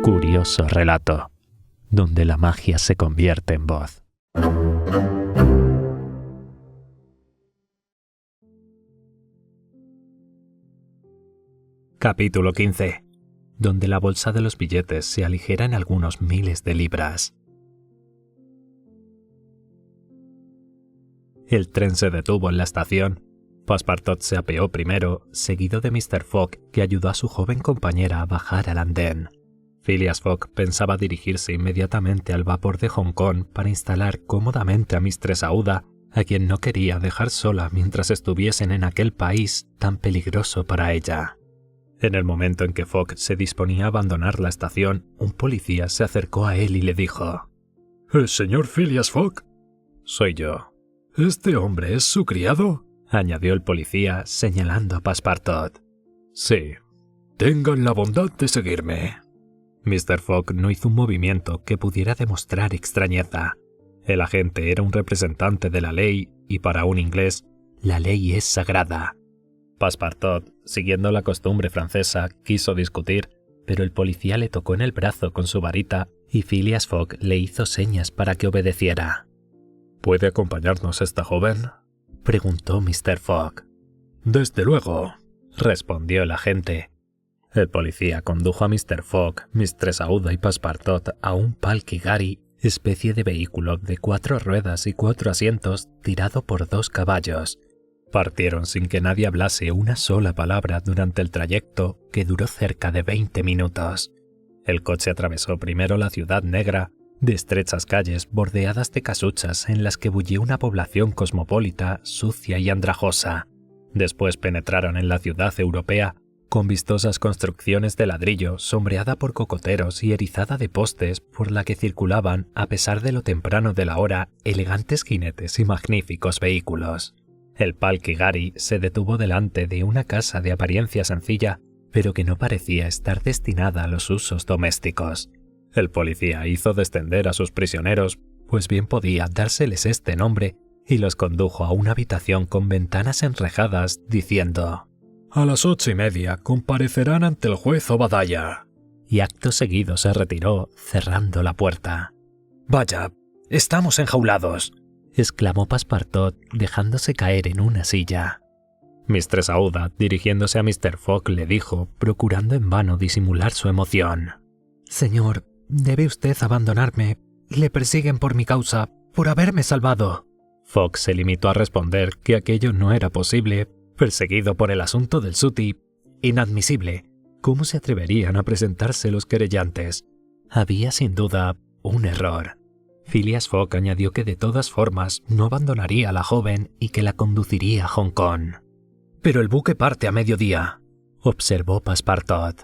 Curioso relato, donde la magia se convierte en voz. Capítulo 15. Donde la bolsa de los billetes se aligera en algunos miles de libras. El tren se detuvo en la estación. Passepartout se apeó primero, seguido de Mr. Fogg, que ayudó a su joven compañera a bajar al andén. Phileas Fogg pensaba dirigirse inmediatamente al vapor de Hong Kong para instalar cómodamente a Mistress Aouda, a quien no quería dejar sola mientras estuviesen en aquel país tan peligroso para ella. En el momento en que Fogg se disponía a abandonar la estación, un policía se acercó a él y le dijo: ¿El señor Phileas Fogg? «Soy yo». ¿Este hombre es su criado?, añadió el policía, señalando a Passepartout. Sí. Tengan la bondad de seguirme. Mr. Fogg no hizo un movimiento que pudiera demostrar extrañeza. El agente era un representante de la ley y para un inglés, la ley es sagrada. Passepartout, siguiendo la costumbre francesa, quiso discutir, pero el policía le tocó en el brazo con su varita y Phileas Fogg le hizo señas para que obedeciera. ¿Puede acompañarnos esta joven?, preguntó Mr. Fogg. Desde luego, respondió el agente. El policía condujo a Mr. Fogg, Mistress Aouda y Passepartout a un palkigari, especie de vehículo de 4 ruedas y 4 asientos tirado por 2 caballos. Partieron sin que nadie hablase una sola palabra durante el trayecto, que duró cerca de 20 minutos. El coche atravesó primero la ciudad negra, de estrechas calles bordeadas de casuchas en las que bullía una población cosmopolita, sucia y andrajosa. Después penetraron en la ciudad europea, con vistosas construcciones de ladrillo, sombreada por cocoteros y erizada de postes por la que circulaban, a pesar de lo temprano de la hora, elegantes jinetes y magníficos vehículos. El palkigari se detuvo delante de una casa de apariencia sencilla, pero que no parecía estar destinada a los usos domésticos. El policía hizo descender a sus prisioneros, pues bien podía dárseles este nombre, y los condujo a una habitación con ventanas enrejadas, diciendo: «A las 8:30 comparecerán ante el juez Obadiah». Y acto seguido se retiró, cerrando la puerta. «Vaya, estamos enjaulados», exclamó Passepartout, dejándose caer en una silla. Mistress Aouda, dirigiéndose a Mr. Fogg, le dijo, procurando en vano disimular su emoción: «Señor, debe usted abandonarme. Le persiguen por mi causa, por haberme salvado». Fogg se limitó a responder que aquello no era posible. Perseguido por el asunto del Sooty, inadmisible. ¿Cómo se atreverían a presentarse los querellantes? Había sin duda un error. Phileas Fogg añadió que de todas formas no abandonaría a la joven y que la conduciría a Hong Kong. «Pero el buque parte a mediodía», observó Passepartout.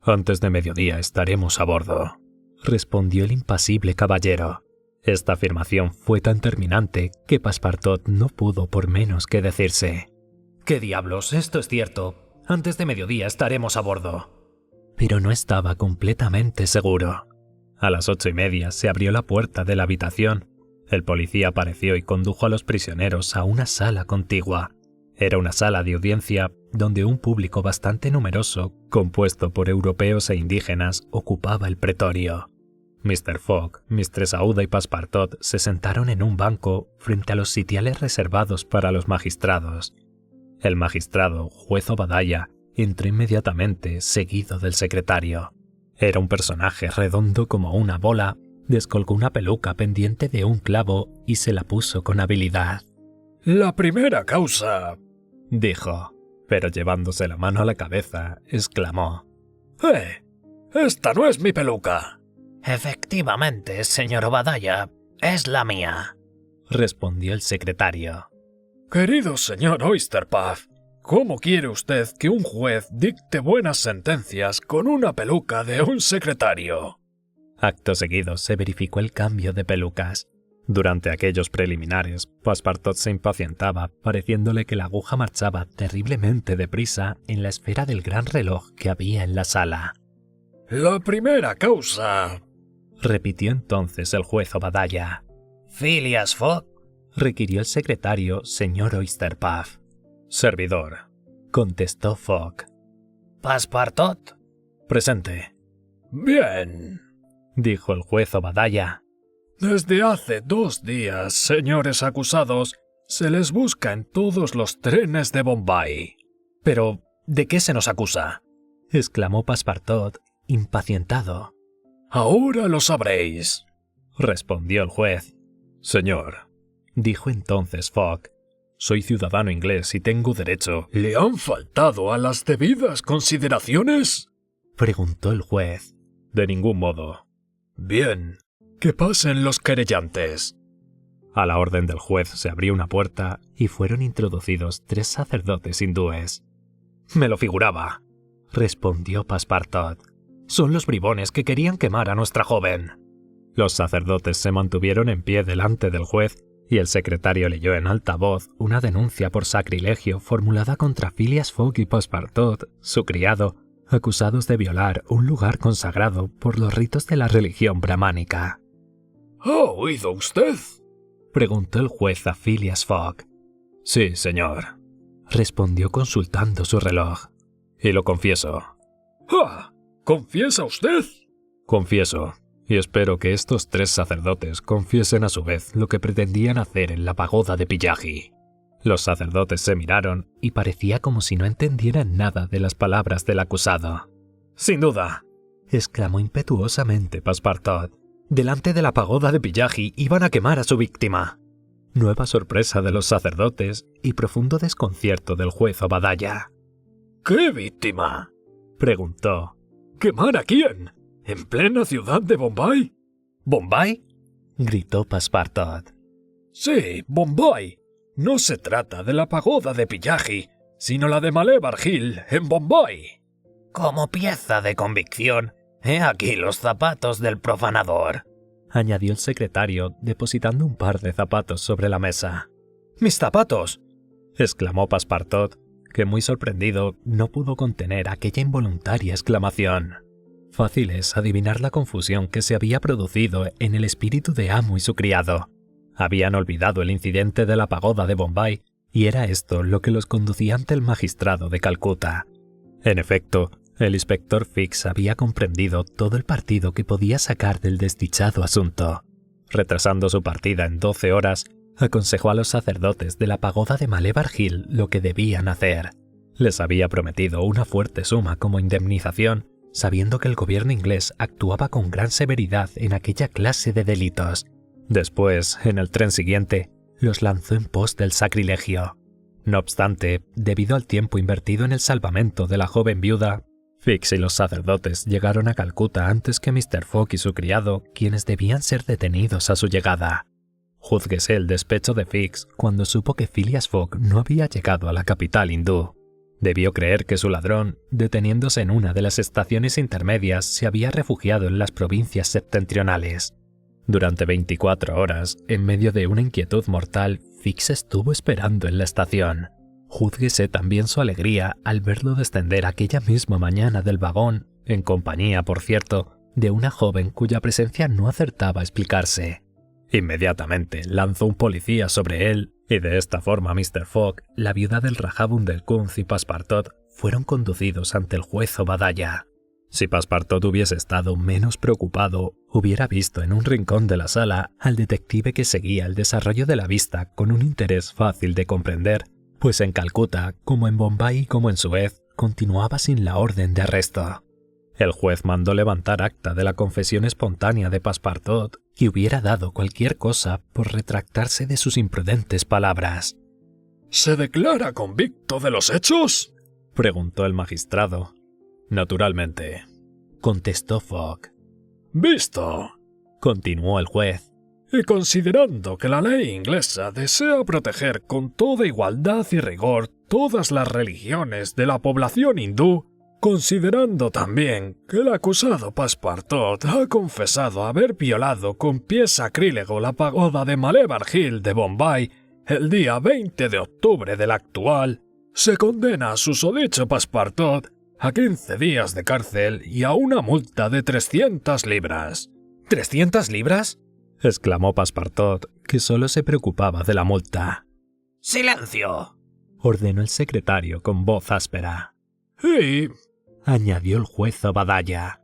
«Antes de mediodía estaremos a bordo», respondió el impasible caballero. Esta afirmación fue tan terminante que Passepartout no pudo por menos que decirse: «¿Qué diablos? Esto es cierto. Antes de mediodía estaremos a bordo». Pero no estaba completamente seguro. A las 8:30 se abrió la puerta de la habitación. El policía apareció y condujo a los prisioneros a una sala contigua. Era una sala de audiencia donde un público bastante numeroso, compuesto por europeos e indígenas, ocupaba el pretorio. Mr. Fogg, Mistress Aouda y Passepartout se sentaron en un banco frente a los sitiales reservados para los magistrados. El magistrado, juez Obadiah, entró inmediatamente, seguido del secretario. Era un personaje redondo como una bola, descolgó una peluca pendiente de un clavo y se la puso con habilidad. «La primera causa», dijo, pero llevándose la mano a la cabeza, exclamó: ¡Esta no es mi peluca! «Efectivamente, señor Obadiah, es la mía», respondió el secretario. «Querido señor Oysterpuff, ¿cómo quiere usted que un juez dicte buenas sentencias con una peluca de un secretario?» Acto seguido se verificó el cambio de pelucas. Durante aquellos preliminares, Passepartout se impacientaba, pareciéndole que la aguja marchaba terriblemente deprisa en la esfera del gran reloj que había en la sala. «La primera causa», repitió entonces el juez Obadiah. «Phileas Fogg», requirió el secretario, señor Oysterpuff. Servidor, contestó Fogg. Passepartout. presente. Bien, dijo el juez Obadiah. Desde hace 2 días, señores acusados, se les busca en todos los trenes de Bombay. Pero, ¿de qué se nos acusa?, exclamó Passepartout, impacientado. Ahora lo sabréis, respondió el juez. Señor, dijo entonces Fogg, soy ciudadano inglés y tengo derecho. ¿Le han faltado a las debidas consideraciones?, preguntó el juez. De ningún modo. Bien, que pasen los querellantes. A la orden del juez se abrió una puerta y fueron introducidos 3 sacerdotes hindúes. Me lo figuraba, respondió Passepartout. Son los bribones que querían quemar a nuestra joven. Los sacerdotes se mantuvieron en pie delante del juez y el secretario leyó en alta voz una denuncia por sacrilegio formulada contra Phileas Fogg y Passepartout, su criado, acusados de violar un lugar consagrado por los ritos de la religión brahmánica. ¿Ha oído usted?, preguntó el juez a Phileas Fogg. Sí, señor, respondió consultando su reloj. Y lo confieso. ¡Ah! ¿Confiesa usted? Confieso, y espero que estos 3 sacerdotes confiesen a su vez lo que pretendían hacer en la pagoda de Pillaji. Los sacerdotes se miraron y parecía como si no entendieran nada de las palabras del acusado. Sin duda, exclamó impetuosamente Passepartout. Delante de la pagoda de Pillaji iban a quemar a su víctima. Nueva sorpresa de los sacerdotes y profundo desconcierto del juez Obadiah. ¿Qué víctima?, preguntó. ¿Quemar a quién? ¿En plena ciudad de Bombay? ¿Bombay?, gritó Passepartout. Sí, Bombay. No se trata de la pagoda de Pillaji, sino la de Malebar Hill, en Bombay. Como pieza de convicción, he aquí los zapatos del profanador, añadió el secretario, depositando un par de zapatos sobre la mesa. ¡Mis zapatos!, exclamó Passepartout, que muy sorprendido no pudo contener aquella involuntaria exclamación. Fácil es adivinar la confusión que se había producido en el espíritu de amo y su criado. Habían olvidado el incidente de la pagoda de Bombay, y era esto lo que los conducía ante el magistrado de Calcuta. En efecto, el inspector Fix había comprendido todo el partido que podía sacar del desdichado asunto. Retrasando su partida en 12 horas, aconsejó a los sacerdotes de la pagoda de Malebar Hill lo que debían hacer. Les había prometido una fuerte suma como indemnización, sabiendo que el gobierno inglés actuaba con gran severidad en aquella clase de delitos. Después, en el tren siguiente, los lanzó en pos del sacrilegio. No obstante, debido al tiempo invertido en el salvamento de la joven viuda, Fix y los sacerdotes llegaron a Calcuta antes que Mr. Fogg y su criado, quienes debían ser detenidos a su llegada. Júzguese el despecho de Fix cuando supo que Phileas Fogg no había llegado a la capital hindú. Debió creer que su ladrón, deteniéndose en una de las estaciones intermedias, se había refugiado en las provincias septentrionales. Durante 24 horas, en medio de una inquietud mortal, Fix estuvo esperando en la estación. Júzguese también su alegría al verlo descender aquella misma mañana del vagón, en compañía, por cierto, de una joven cuya presencia no acertaba a explicarse. Inmediatamente lanzó un policía sobre él, y de esta forma Mr. Fogg, la viuda del Rajá Bundelkund y Passepartout fueron conducidos ante el juez Obadiah. Si Passepartout hubiese estado menos preocupado, hubiera visto en un rincón de la sala al detective que seguía el desarrollo de la vista con un interés fácil de comprender, pues en Calcuta, como en Bombay y como en Suez, continuaba sin la orden de arresto. El juez mandó levantar acta de la confesión espontánea de Passepartout y hubiera dado cualquier cosa por retractarse de sus imprudentes palabras. ¿Se declara convicto de los hechos?, preguntó el magistrado. Naturalmente, contestó Fogg. Visto, continuó el juez, y considerando que la ley inglesa desea proteger con toda igualdad y rigor todas las religiones de la población hindú, considerando también que el acusado Passepartout ha confesado haber violado con pie sacrílego la pagoda de Malebar Hill de Bombay el día 20 de octubre del actual, se condena a susodicho Passepartout a 15 días de cárcel y a una multa de 300 libras. ¿300 libras?, exclamó Passepartout, que solo se preocupaba de la multa. ¡Silencio!, ordenó el secretario con voz áspera. Y, Añadió el juez Obadiah.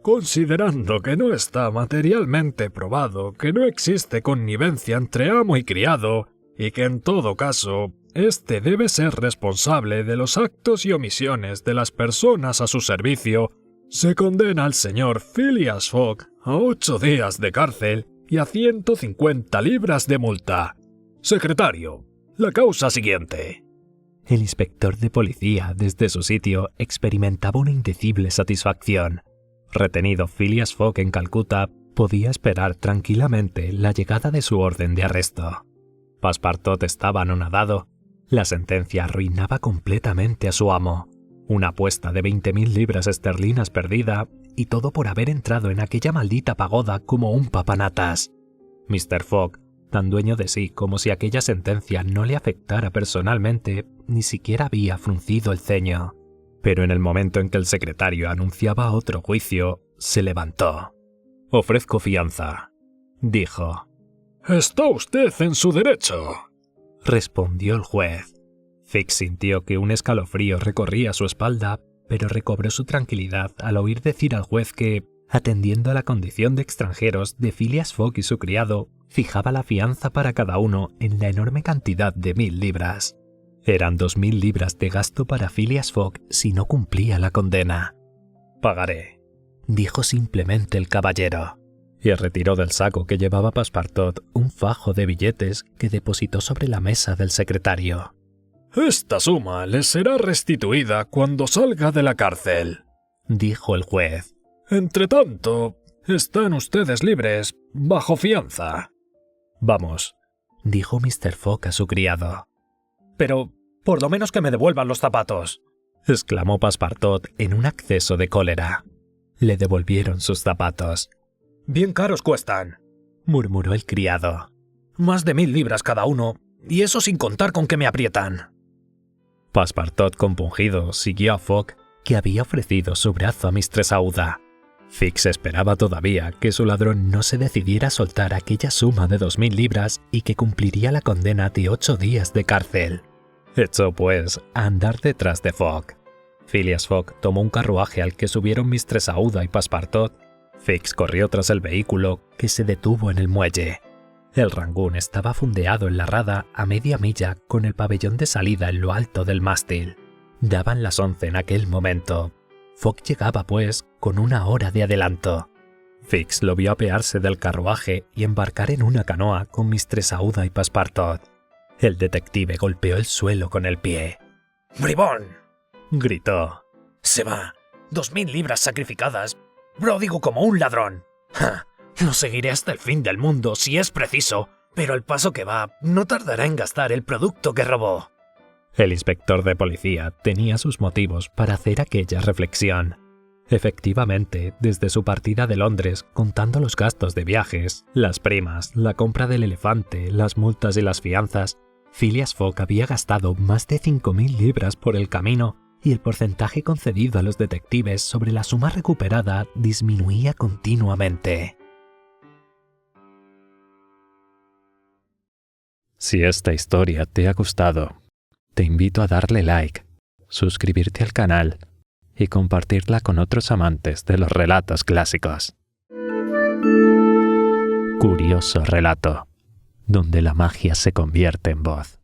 considerando que no está materialmente probado que no existe connivencia entre amo y criado, y que en todo caso, éste debe ser responsable de los actos y omisiones de las personas a su servicio, se condena al señor Phileas Fogg a 8 días de cárcel y a 150 libras de multa. Secretario, la causa siguiente. El inspector de policía, desde su sitio, experimentaba una indecible satisfacción. Retenido Phileas Fogg en Calcuta, podía esperar tranquilamente la llegada de su orden de arresto. Passepartout estaba anonadado. La sentencia arruinaba completamente a su amo. Una apuesta de 20.000 libras esterlinas perdida, y todo por haber entrado en aquella maldita pagoda como un papanatas. Mr. Fogg, tan dueño de sí como si aquella sentencia no le afectara personalmente, ni siquiera había fruncido el ceño. Pero en el momento en que el secretario anunciaba otro juicio, se levantó. «Ofrezco fianza», dijo. «Está usted en su derecho», respondió el juez. Fix sintió que un escalofrío recorría su espalda, pero recobró su tranquilidad al oír decir al juez que, atendiendo a la condición de extranjeros de Phileas Fogg y su criado, fijaba la fianza para cada uno en la enorme cantidad de 1.000 libras. Eran 2.000 libras de gasto para Phileas Fogg si no cumplía la condena. «Pagaré», dijo simplemente el caballero, y retiró del saco que llevaba Passepartout un fajo de billetes que depositó sobre la mesa del secretario. «Esta suma le será restituida cuando salga de la cárcel», dijo el juez. «Entretanto, están ustedes libres, bajo fianza». «Vamos», dijo Mr. Fogg a su criado. «Pero, por lo menos que me devuelvan los zapatos», exclamó Passepartout en un acceso de cólera. Le devolvieron sus zapatos. «Bien caros cuestan», murmuró el criado. «Más de 1.000 libras cada uno, y eso sin contar con que me aprietan». Passepartout, compungido, siguió a Fogg, que había ofrecido su brazo a Mistress Aouda. Fix esperaba todavía que su ladrón no se decidiera a soltar aquella suma de 2.000 libras y que cumpliría la condena de 8 días de cárcel. Echó, pues, a andar detrás de Fogg. Phileas Fogg tomó un carruaje al que subieron Mistress Aouda y Passepartout. Fix corrió tras el vehículo, que se detuvo en el muelle. El Rangoon estaba fondeado en la rada a media milla con el pabellón de salida en lo alto del mástil. Daban las 11 en aquel momento. Fogg llegaba, pues, con 1 hora de adelanto. Fix lo vio apearse del carruaje y embarcar en una canoa con Mistress Aouda y Passepartout. El detective golpeó el suelo con el pie. «¡Bribón!», gritó. «Se va. 2.000 libras sacrificadas. Pródigo como un ladrón. ¡Ja! Lo seguiré hasta el fin del mundo si es preciso, pero al paso que va no tardará en gastar el producto que robó». El inspector de policía tenía sus motivos para hacer aquella reflexión. Efectivamente, desde su partida de Londres, contando los gastos de viajes, las primas, la compra del elefante, las multas y las fianzas, Phileas Fogg había gastado más de 5.000 libras por el camino, y el porcentaje concedido a los detectives sobre la suma recuperada disminuía continuamente. Si esta historia te ha gustado, te invito a darle like, suscribirte al canal y compartirla con otros amantes de los relatos clásicos. Curioso relato, donde la magia se convierte en voz.